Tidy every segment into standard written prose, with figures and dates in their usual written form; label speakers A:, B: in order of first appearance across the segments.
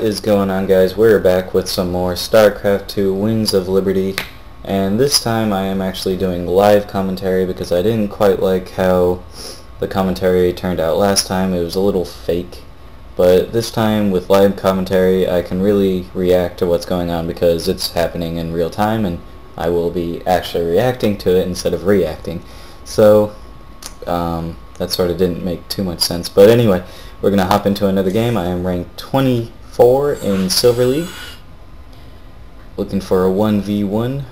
A: is going on, guys? We're back with some more StarCraft II Wings of Liberty, and this time I am actually doing live commentary because I didn't quite like how the commentary turned out last time. It was a little fake, but this time with live commentary I can really react to what's going on because it's happening in real time and I will be actually reacting to it instead of reacting. So that sort of didn't make too much sense, but anyway, we're going to hop into another game. I am ranked 24 in Silver League, looking for a 1v1.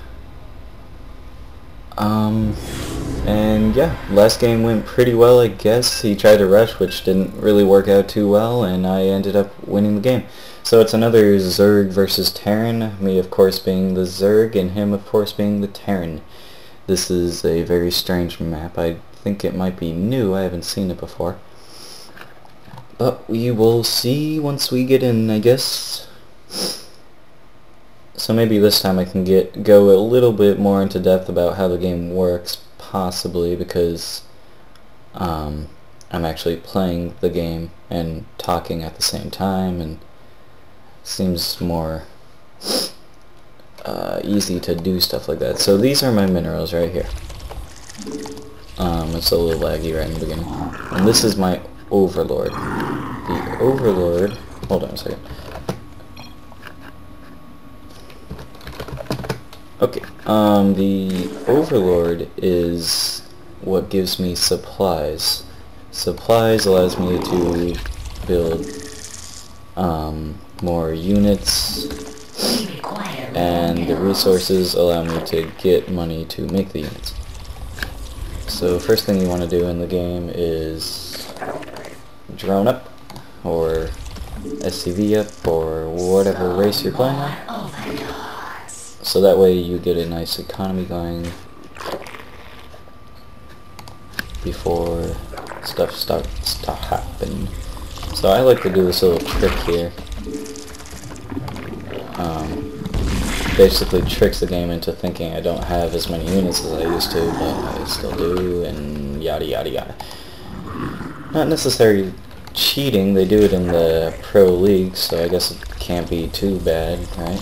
A: And yeah, last game went pretty well, I guess. He tried to rush, which didn't really work out too well, and I ended up winning the game. So it's another Zerg versus Terran, me of course being the Zerg, and him of course being the Terran. This is a very strange map. I think it might be new, I haven't seen it before. But we will see once we get in, I guess. So maybe this time I can go a little bit more into depth about how the game works, possibly, because I'm actually playing the game and talking at the same time, and seems more easy to do stuff like that. So these are my minerals right here. It's a little laggy right in the beginning. And this is my Overlord. The Overlord... Hold on a second. Okay, the Overlord is what gives me supplies. Supplies allows me to build more units, and the resources allow me to get money to make the units. So first thing you want to do in the game is drone up, or SCV up, or whatever race you're playing on. So that way you get a nice economy going before stuff starts to happen. So I like to do this little trick here. Basically tricks the game into thinking I don't have as many units as I used to, but I still do, and yada yada yada. Not necessarily cheating, they do it in the Pro League, so I guess it can't be too bad, right?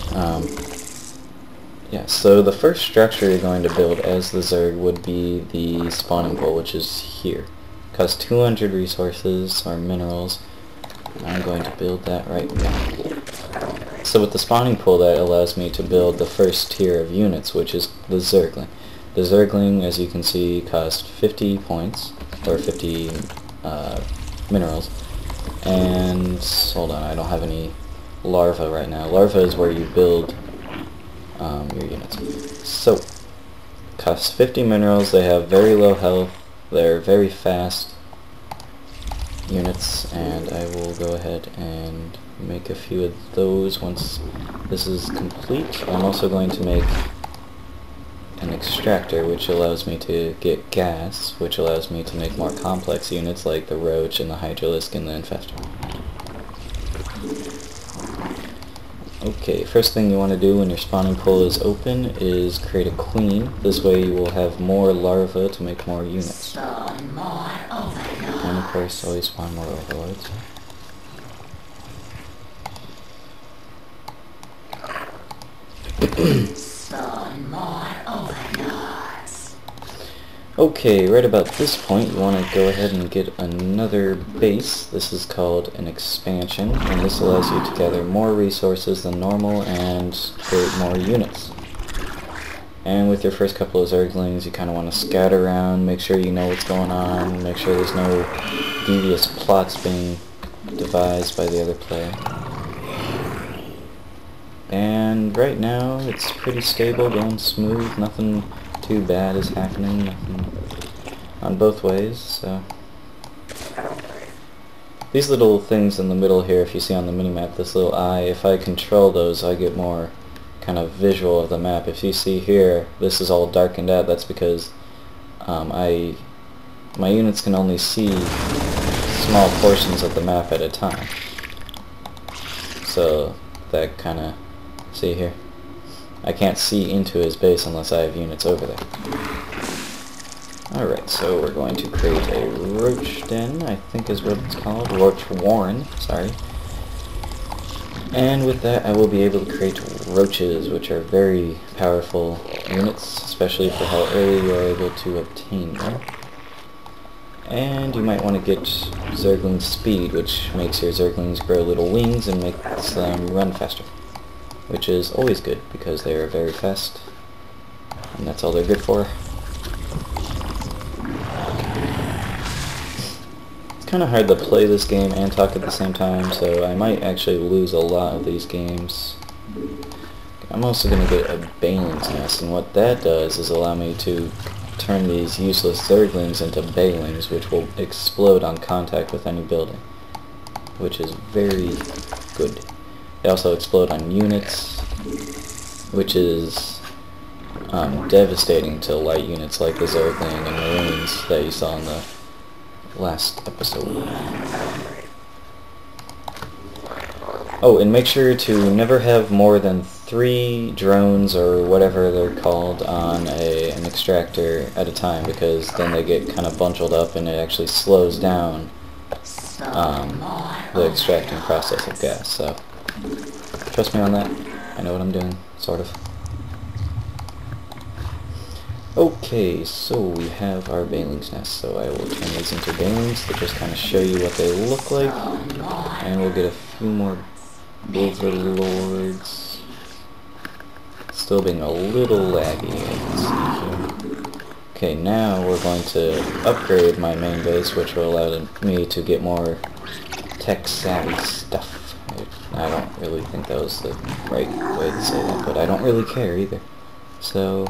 A: Yeah, so the first structure you're going to build as the Zerg would be the spawning pool, which is here. It costs 200 resources, or minerals. I'm going to build that right now. So with the spawning pool, that allows me to build the first tier of units, which is the Zergling. The Zergling, as you can see, costs 50 points, or 50 minerals. And, hold on, I don't have any larvae right now. Larvae is where you build your units. So, costs 50 minerals, they have very low health, they're very fast units, and I will go ahead and make a few of those once this is complete. I'm also going to make an extractor, which allows me to get gas, which allows me to make more complex units like the Roach and the Hydralisk and the Infestor. Okay, first thing you want to do when your spawning pool is open is create a queen. This way you will have more larvae to make more units. And of course, always spawn more overlords. Okay, right about this point you want to go ahead and get another base. This is called an expansion, and this allows you to gather more resources than normal and create more units. And with your first couple of Zerglings, you kind of want to scout around, make sure you know what's going on, make sure there's no devious plots being devised by the other player. And right now it's pretty stable, going smooth, nothing too bad is happening, nothing on both ways, so. These little things in the middle here, if you see on the minimap, this little eye, if I control those I get more kind of visual of the map. If you see here, this is all darkened out, that's because my units can only see small portions of the map at a time. So that kind of, see here? I can't see into his base unless I have units over there. Alright, so we're going to create a roach den, I think is what it's called. Roach warren, sorry. And with that, I will be able to create roaches, which are very powerful units, especially for how early you are able to obtain them. And you might want to get Zergling Speed, which makes your Zerglings grow little wings and makes them run faster, which is always good because they are very fast, and that's all they're good for. Kind of hard to play this game and talk at the same time, so I might actually lose a lot of these games. I'm also going to get a Baling's Nest, and what that does is allow me to turn these useless Zerglings into Balings, which will explode on contact with any building, which is very good. They also explode on units, which is devastating to light units like the Zergling and Marines that you saw in the last episode. Oh, and make sure to never have more than 3 drones or whatever they're called on an extractor at a time, because then they get kind of bundled up and it actually slows down the extracting process of gas. So trust me on that. I know what I'm doing, sort of. Okay, so we have our Baling's Nest, so I will turn these into Balings to just kind of show you what they look like, and we'll get a few more Overlords. Still being a little laggy, I can see here. Okay, now we're going to upgrade my main base, which will allow me to get more tech-savvy stuff. I don't really think that was the right way to say that, but I don't really care either. So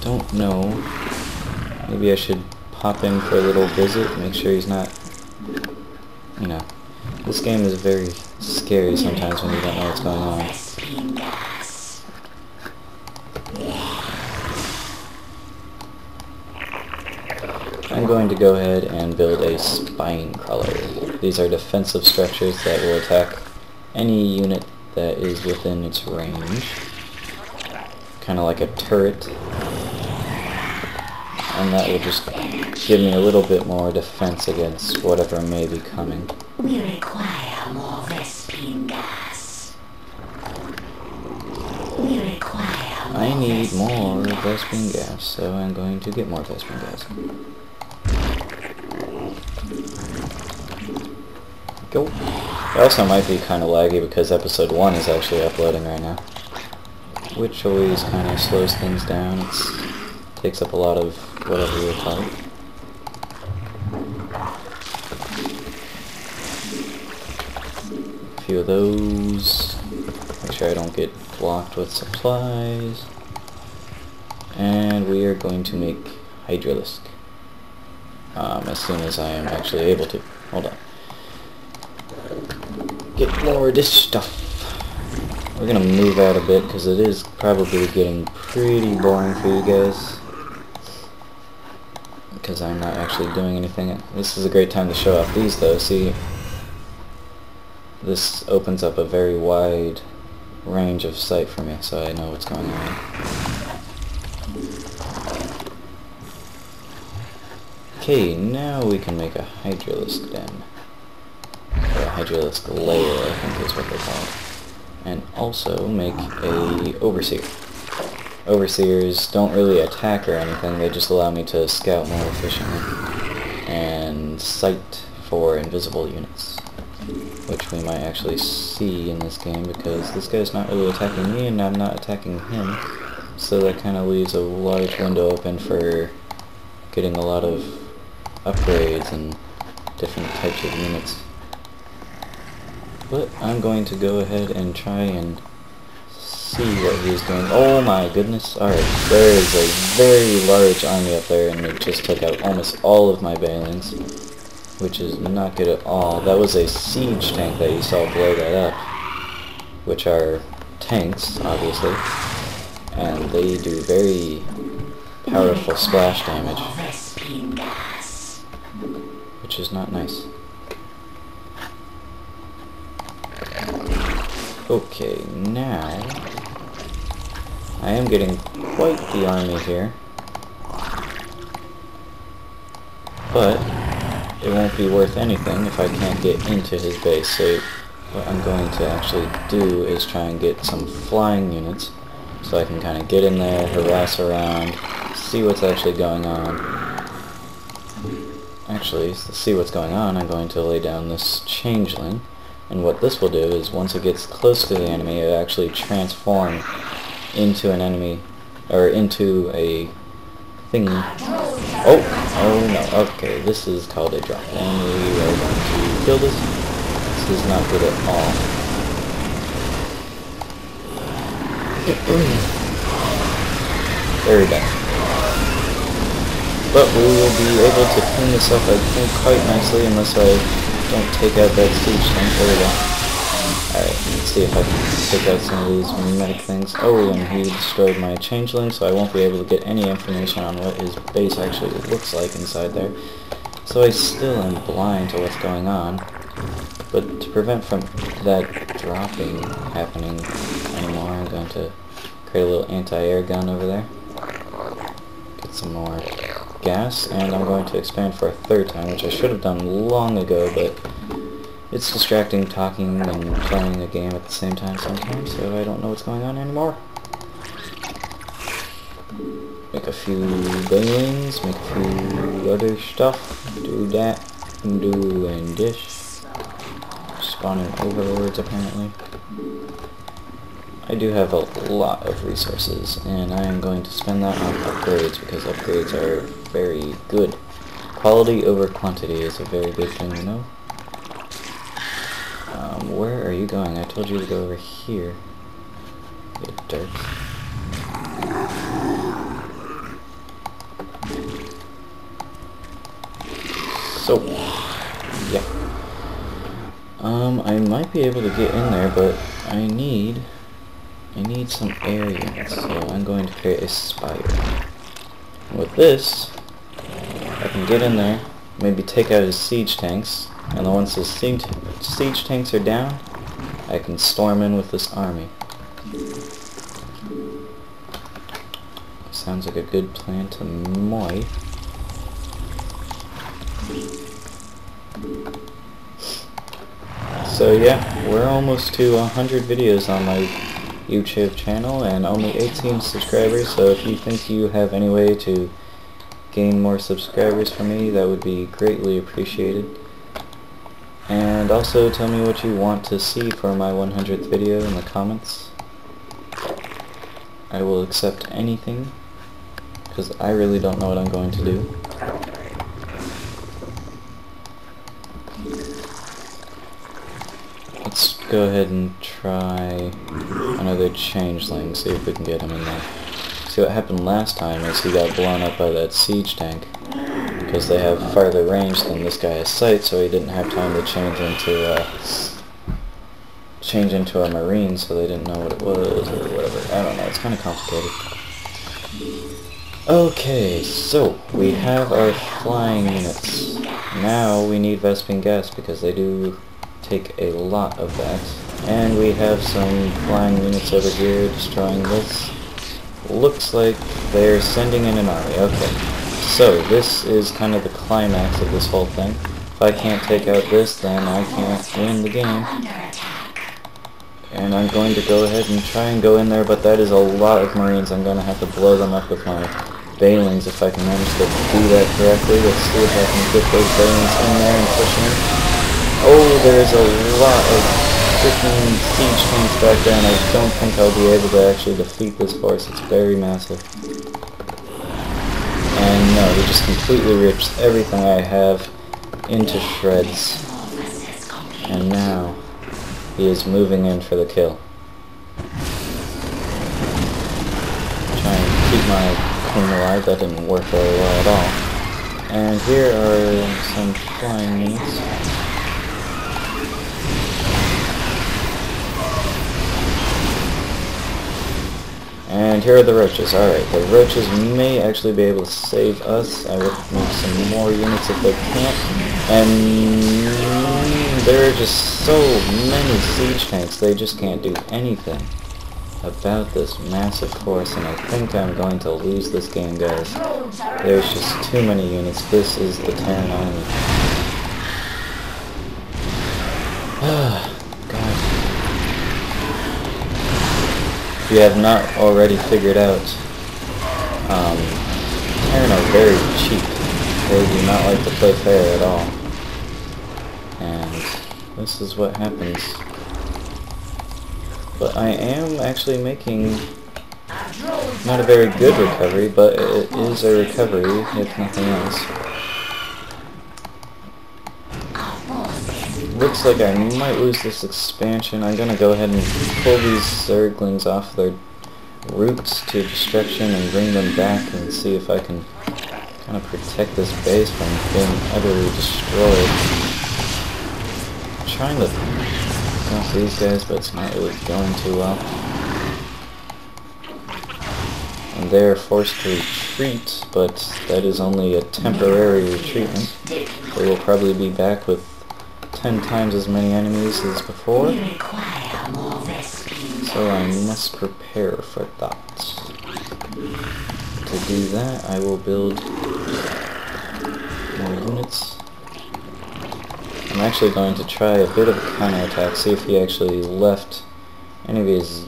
A: don't know. Maybe I should pop in for a little visit, make sure he's not, you know. This game is very scary sometimes when you don't know what's going on. I'm going to go ahead and build a spine crawler. These are defensive structures that will attack any unit that is within its range. Kind of like a turret. And that will just give me a little bit more defense against whatever may be coming.
B: We require more Vespene gas. We require more
A: I need more Vespene gas, so I'm going to get more Vespene gas. Go. It also might be kind of laggy because episode 1 is actually uploading right now, which always kind of slows things down. It takes up a lot of whatever you call it. A few of those. Make sure I don't get blocked with supplies. And we are going to make Hydralisk as soon as I am actually able to. Hold on. Get more of this stuff. We're gonna move out a bit because it is probably getting pretty boring for you guys, because I'm not actually doing anything. This is a great time to show off these though. See, this opens up a very wide range of sight for me, so I know what's going on. Okay, now we can make a Hydralisk den. Or a Hydralisk layer, I think is what they're called. And also make a Overseer. Overseers don't really attack or anything, they just allow me to scout more efficiently. And sight for invisible units, which we might actually see in this game because this guy's not really attacking me and I'm not attacking him. So that kind of leaves a large window open for getting a lot of upgrades and different types of units. But I'm going to go ahead and try and see what he's doing. Oh my goodness. Alright, there is a very large army up there and it just took out almost all of my Balings, which is not good at all. That was a siege tank that you saw blow that up, which are tanks, obviously, and they do very powerful splash damage, which is not nice. Okay, now I am getting quite the army here, but it won't be worth anything if I can't get into his base. So what I'm going to actually do is try and get some flying units so I can kind of get in there, harass around, see what's actually going on. Actually, to see what's going on, I'm going to lay down this changeling, and what this will do is once it gets close to the enemy, it actually transform into an enemy, or into a thingy. Oh no, okay, this is called a drop, and we are going to kill this. This is not good at all. Very bad. But we will be able to clean this up, I think, quite nicely, unless I don't take out that siege tank. There we go. Alright, let's see if I can take out some of these medic things. Oh, and he destroyed my changeling, so I won't be able to get any information on what his base actually looks like inside there. So I still am blind to what's going on. But to prevent from that dropping happening anymore, I'm going to create a little anti-air gun over there. Get some more gas, and I'm going to expand for a third time, which I should have done long ago, but it's distracting talking and playing a game at the same time sometimes, so I don't know what's going on anymore. Make a few banelings, make a few other stuff, do that, and do and dish. Spawning overlords apparently. I do have a lot of resources, and I am going to spend that on upgrades, because upgrades are very good. Quality over quantity is a very good thing, you know? Where are you going? I told you to go over here. You dirt. So, yeah. I might be able to get in there, but I need some air units, so I'm going to create a spire. With this, I can get in there, maybe take out his siege tanks, and then once his siege tanks are down, I can storm in with this army. Sounds like a good plan to moi. So yeah, we're almost to 100 videos on my YouTube channel and only 18 subscribers, so if you think you have any way to gain more subscribers for me, that would be greatly appreciated. And also tell me what you want to see for my 100th video in the comments. I will accept anything, because I really don't know what I'm going to do. Let's go ahead and try another changeling, see if we can get him in there. See, what happened last time is he got blown up by that siege tank, because they have farther range than this guy has sight, so he didn't have time to change into a marine, so they didn't know what it was, or whatever. I don't know, it's kind of complicated. Okay, so we have our flying units. Now we need Vespene gas, because they do take a lot of that. And we have some flying units over here destroying this. Looks like they're sending in an army. Okay, so this is kind of the climax of this whole thing. If I can't take out this, then I can't win the game. And I'm going to go ahead and try and go in there, but that is a lot of marines. I'm going to have to blow them up with my banelings if I can manage to do that correctly. Let's see if I can get those banelings in there and push in. Oh, there's a lot of freaking siege tanks back there, and I don't think I'll be able to actually defeat this force. It's very massive. And no, he just completely rips everything I have into shreds. And now he is moving in for the kill. Try and keep my queen alive. That didn't work very well at all. And here are some flying units. And here are the roaches. Alright, the roaches may actually be able to save us. I would need some more units if they can't. And there are just so many siege tanks, they just can't do anything about this massive force, and I think I'm going to lose this game, guys. There's just too many units. This is the Terran army. God. If you have not already figured out, Terran are very cheap. They do not like to play fair at all. And this is what happens. But I am actually making not a very good recovery, but it is a recovery, if nothing else. Looks like I might lose this expansion. I'm gonna go ahead and pull these Zerglings off their roots to destruction and bring them back and see if I can kind of protect this base from being utterly destroyed. I'm trying to go off these guys, but it's not really going too well. And they're forced to retreat, but that is only a temporary retreatment. They will probably be back with 10 times as many enemies as before. So I must prepare for that. To do that, I will build more units. I'm actually going to try a bit of a counterattack, see if he actually left any of his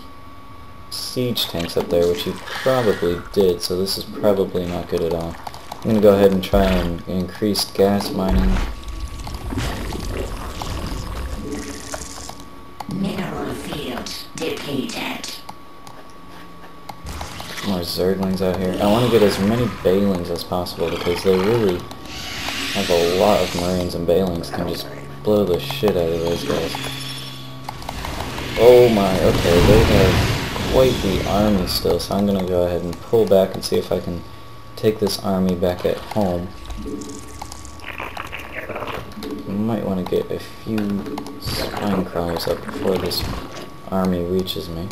A: siege tanks up there, which he probably did, so this is probably not good at all. I'm going to go ahead and try and increase gas mining.
B: Mineral field depleted.
A: More Zerglings out here. I want to get as many Balings as possible because they really have a lot of Marines, and Balings can just blow the shit out of those guys. Oh my, okay, they have quite the army still, so I'm going to go ahead and pull back and see if I can take this army back at home. Might want to get a few spine crawlers up before this army reaches me.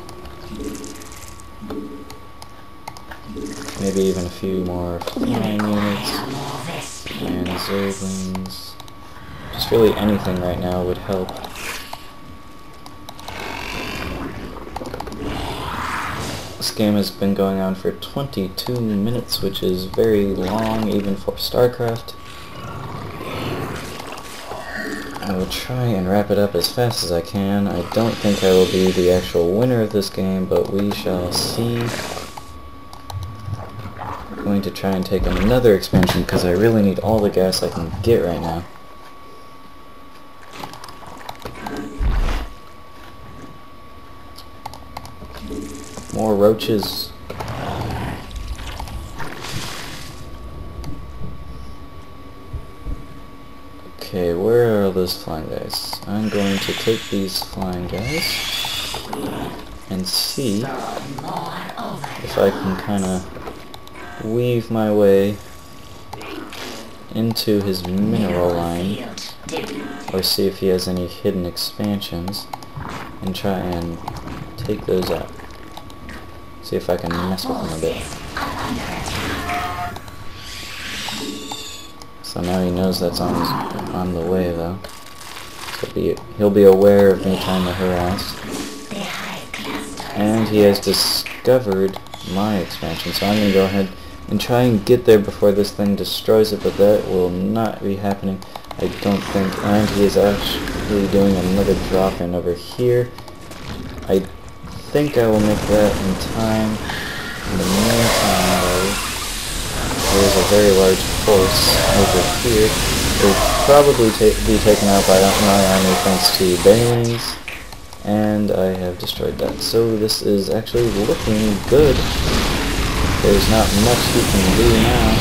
A: Maybe even a few more flying units and Zerglings. Just really anything right now would help. This game has been going on for 22 minutes, which is very long even for StarCraft. I will try and wrap it up as fast as I can. I don't think I will be the actual winner of this game, but we shall see. I'm going to try and take another expansion because I really need all the gas I can get right now. More roaches. Okay, where are those flying guys? I'm going to take these flying guys and see if I can kind of weave my way into his mineral line, or see if he has any hidden expansions, and try and take those out. See if I can mess with him a bit. So now he knows that's on the way, though. So he'll be aware of me trying to harass. And he has discovered my expansion, so I'm going to go ahead and try and get there before this thing destroys it, but that will not be happening, I don't think. And he is actually doing another drop-in over here. I think I will make that in time. In the meantime, though, there's a very large force over here. It will probably be taken out by my army thanks to Balings, and I have destroyed that. So this is actually looking good. There's not much he can do now.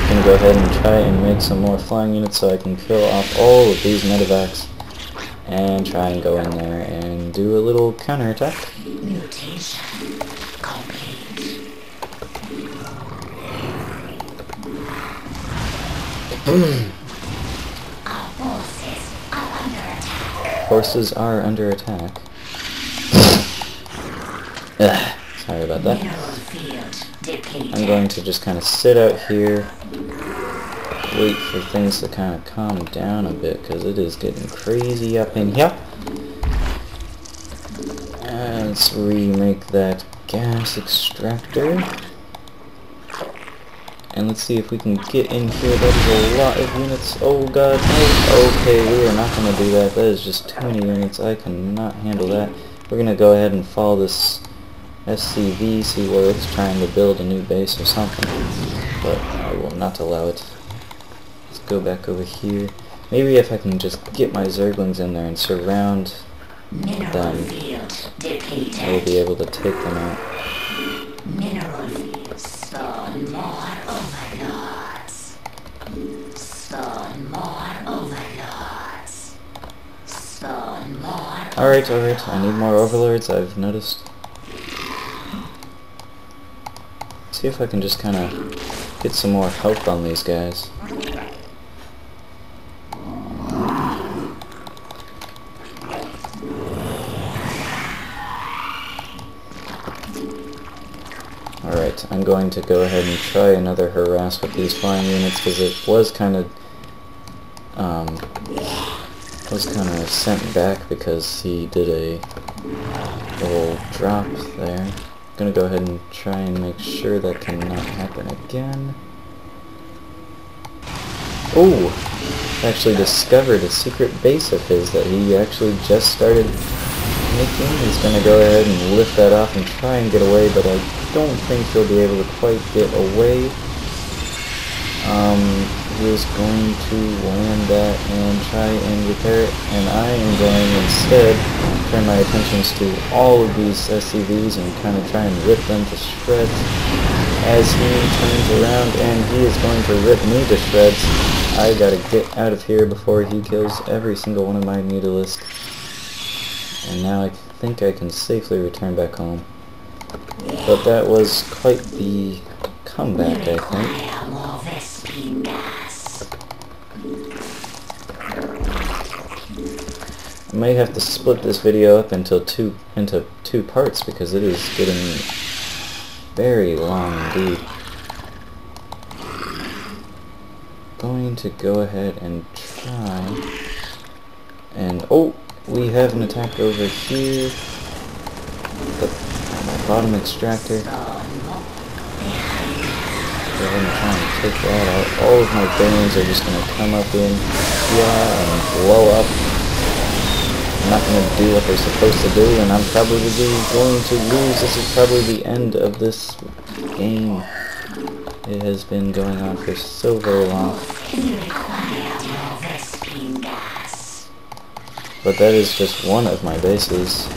A: I'm going to go ahead and try and make some more flying units so I can kill off all of these medevacs and try and go in there and do a little counterattack.
B: Mutation complete. Our forces are under attack.
A: Forces are under attack. Sorry about that. I'm going to just kind of sit out here, wait for things to kind of calm down a bit, because it is getting crazy up in here. And let's remake that gas extractor. And let's see if we can get in here. That is a lot of units. Oh god, no. Okay, we are not going to do that. That is just too many units. I cannot handle that. We're going to go ahead and follow this SCV, see where it's trying to build a new base or something. But I will not allow it. Let's go back over here. Maybe if I can just get my Zerglings in there and surround them, I will be able to take them out.
B: Mineral field. Spawn more overlords. Spawn more overlords. Spawn more.
A: Alright, I need more overlords, I've noticed. See if I can just kind of get some more health on these guys. Alright, I'm going to go ahead and try another harass with these flying units because it was kind of sent back because he did a little drop there. I'm gonna go ahead and try and make sure that cannot happen again. Oh! I actually discovered a secret base of his that he actually just started making. He's gonna go ahead and lift that off and try and get away, but I don't think he'll be able to quite get away. He is going to land that and try and repair it, and I am going instead turn my attentions to all of these SCVs and kind of try and rip them to shreds as he turns around, and he is going to rip me to shreds. I gotta get out of here before he kills every single one of my Mutalisks. And now I think I can safely return back home. But that was quite the comeback, I think. I may have to split this video up into two parts because it is getting very long indeed. Going to go ahead and try and oh, we have an attack over here. My bottom extractor. Go ahead and try and take that out. All of my Barons are just going to come up in here and blow up. I'm not going to do what they're supposed to do, and I'm probably going to lose. This is probably the end of this game. It has been going on for so very long. But that is just one of my bases.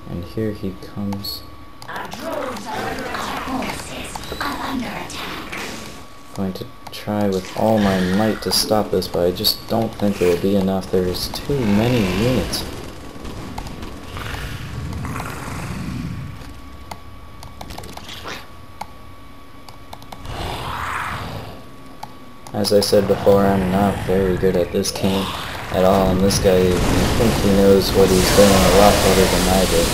A: And here he comes. Going to try with all my might to stop this, but I just don't think it will be enough. There's too many units. As I said before, I'm not very good at this game at all, and this guy, I think he knows what he's doing a lot better than I do.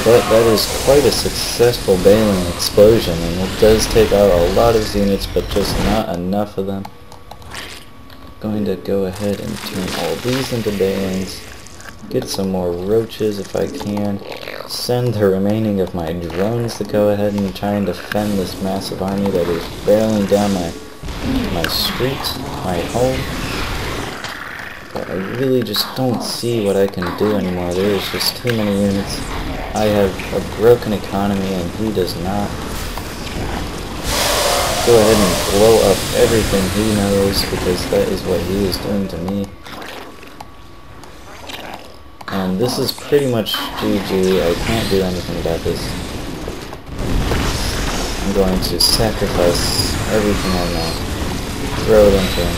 A: But that is quite a successful Baling explosion, and it does take out a lot of units, but just not enough of them. Going to go ahead and turn all these into Balings, get some more roaches if I can, send the remaining of my drones to go ahead and try and defend this massive army that is barreling down my street, my home. But I really just don't see what I can do anymore. There is just too many units. I have a broken economy and he does not. Go ahead and blow up everything he knows because that is what he is doing to me. And this is pretty much GG. I can't do anything about this. I'm going to sacrifice everything I know. Throw it into him.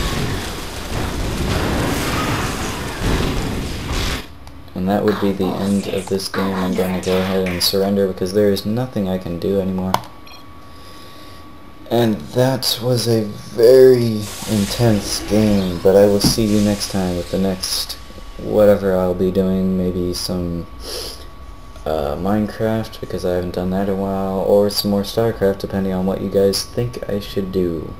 A: And that would be the end of this game. I'm going to go ahead and surrender because there is nothing I can do anymore. And that was a very intense game, but I will see you next time with the next whatever I'll be doing. Maybe some Minecraft, because I haven't done that in a while, or some more StarCraft, depending on what you guys think I should do.